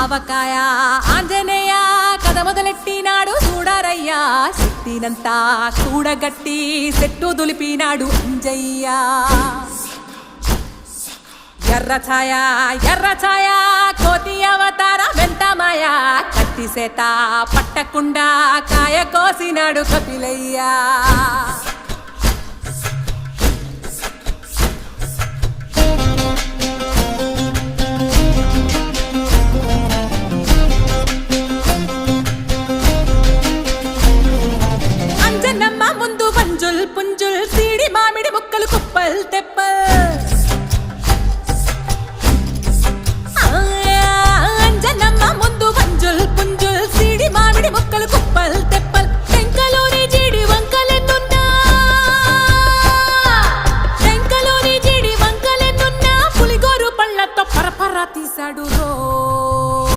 ఆవకాయ ఆంజనేయ కథ మొదలెట్టినాడు చూడరయ్యా శక్తినంతా కూడగట్టి చెట్టు దులిపినాడు అంజయ్య ఎర్ర ఛాయ కోతి అవతార వెంటమాయ కత్తి సేత పట్టకుండా కాయ కోసినాడు కపిలయ్య